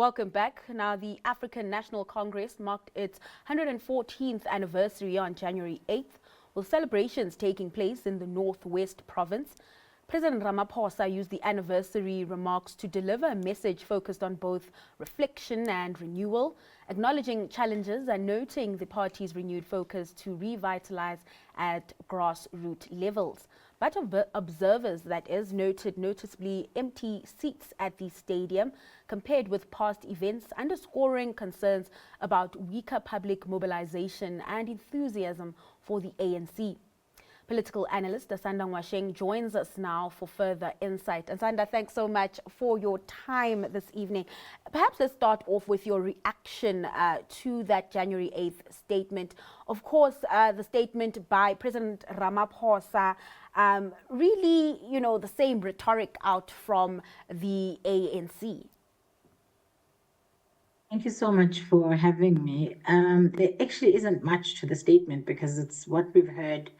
Welcome back. Now, the African National Congress marked its 114th anniversary on January 8th, with celebrations taking place in the Northwest Province. President Ramaphosa used the anniversary remarks to deliver a message focused on both reflection and renewal, acknowledging challenges and noting the party's renewed focus to revitalize at grassroots levels. But observers, that is, noted noticeably empty seats at the stadium compared with past events, underscoring concerns about weaker public mobilization and enthusiasm for the ANC. Political analyst Asanda Ngoasheng joins us now for further insight. Asanda, thanks so much for your time this evening. Perhaps let's start off with your reaction to that January 8th statement. Of course, the statement by President Ramaphosa, really, the same rhetoric out from the ANC. Thank you so much for having me. There actually isn't much to the statement because it's what we've heard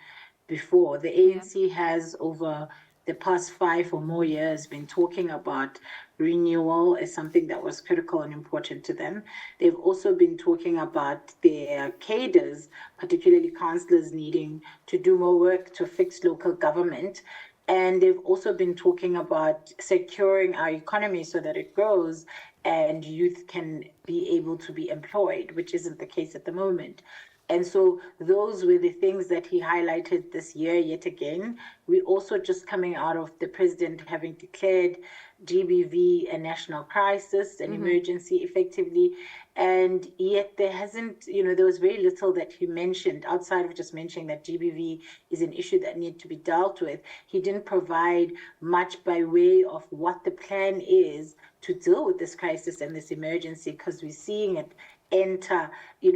before. The ANC has, over the past 5 or more years, been talking about renewal as something that was critical and important to them. They've also been talking about their cadres, particularly councillors, needing to do more work to fix local government. And they've also been talking about securing our economy so that it grows and youth can be able to be employed, which isn't the case at the moment. And so those were the things that he highlighted this year yet again. We're also just coming out of the president having declared GBV a national crisis, an emergency effectively. And yet there hasn't, there was very little that he mentioned outside of just mentioning that GBV is an issue that needs to be dealt with. He didn't provide much by way of what the plan is to deal with this crisis and this emergency, because we're seeing it enter,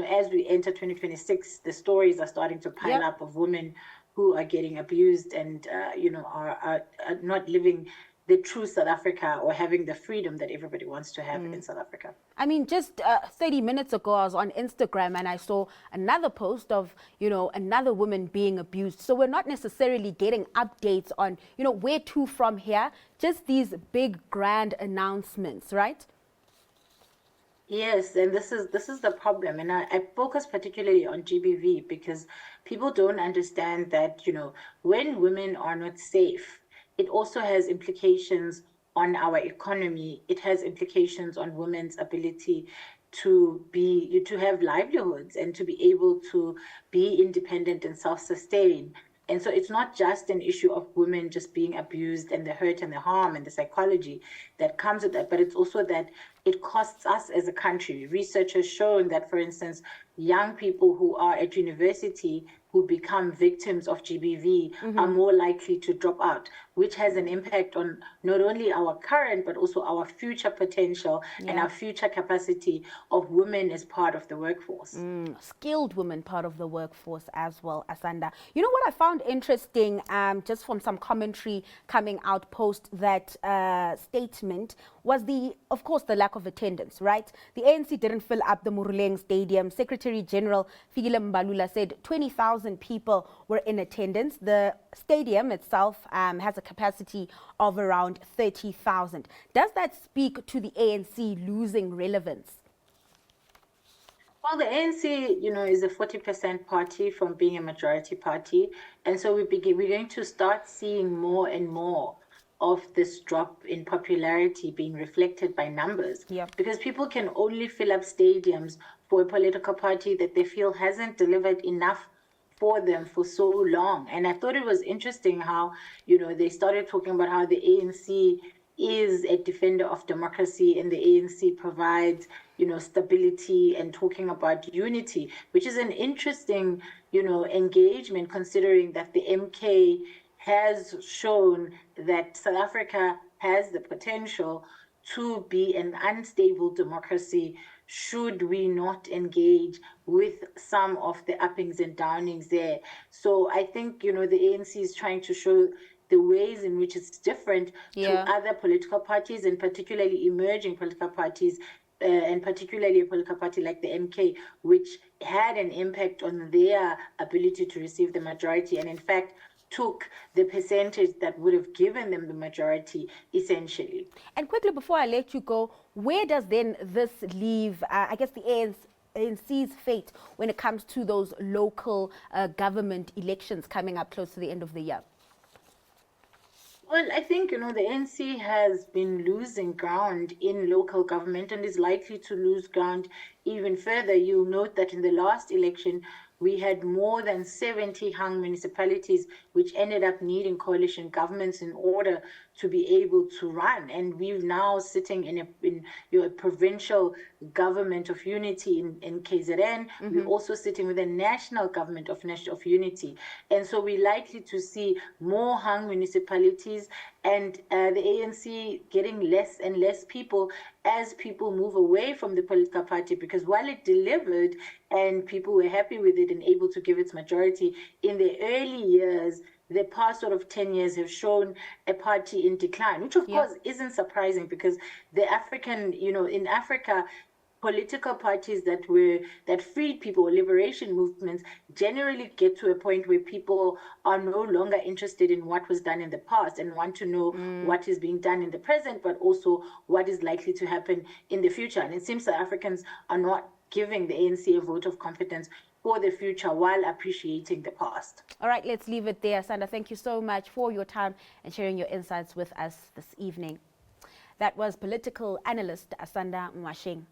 as we enter 2026, the stories are starting to pile up of women who are getting abused and, are not living the true South Africa or having the freedom that everybody wants to have in South Africa. I mean, just 30 minutes ago, I was on Instagram and I saw another post of, another woman being abused. So we're not necessarily getting updates on, where to from here, just these big, grand announcements, right? Yes, and this is the problem. And I focus particularly on GBV because people don't understand that, when women are not safe, it also has implications on our economy. It has implications on women's ability to have livelihoods and to be able to be independent and self-sustain. And so it's not just an issue of women just being abused and the hurt and the harm and the psychology that comes with that, but it's also that it costs us as a country. Research has shown that, for instance, young people who are at university who become victims of GBV are more likely to drop out, which has an impact on not only our current, but also our future potential and our future capacity of women as part of the workforce. Skilled women part of the workforce as well, Asanda. You know what I found interesting, just from some commentary coming out post that statement, was of course, the lack of attendance, right? The ANC didn't fill up the Moruleng Stadium. Secretary General Fikile Mbalula said 20,000 people were in attendance. The stadium itself has a capacity of around 30,000. Does that speak to the ANC losing relevance? Well, the ANC, is a 40% party from being a majority party. And so we're going to start seeing more and more of this drop in popularity being reflected by numbers. Because people can only fill up stadiums for a political party that they feel hasn't delivered enough for them for so long. And I thought it was interesting how, they started talking about how the ANC is a defender of democracy and the ANC provides, stability, and talking about unity, which is an interesting, engagement, considering that the MK has shown that South Africa has the potential to be an unstable democracy should we not engage with some of the uppings and downings there. So I think, the ANC is trying to show the ways in which it's different to other political parties, and particularly emerging political parties, and particularly a political party like the MK, which had an impact on their ability to receive the majority. And in fact, took the percentage that would have given them the majority, essentially. And quickly, before I let you go, where does then this leave, I guess, the ANC's fate when it comes to those local government elections coming up close to the end of the year? Well, I think, the ANC has been losing ground in local government and is likely to lose ground even further. You'll note that in the last election, we had more than 70 hung municipalities which ended up needing coalition governments in order to be able to run. And we're now sitting in a provincial government of unity in KZN. We're also sitting with a national government of unity. And so we're likely to see more hung municipalities and the ANC getting less and less people as people move away from the political party, because while it delivered and people were happy with it and able to give its majority in the early years, the past sort of 10 years have shown a party in decline, which of course isn't surprising, because the African, in Africa, political parties that freed people, liberation movements, generally get to a point where people are no longer interested in what was done in the past and want to know what is being done in the present, but also what is likely to happen in the future. And it seems that Africans are not giving the ANC a vote of confidence for the future while appreciating the past. All right, let's leave it there. Asanda, thank you so much for your time and sharing your insights with us this evening. That was political analyst Asanda Ngoasheng.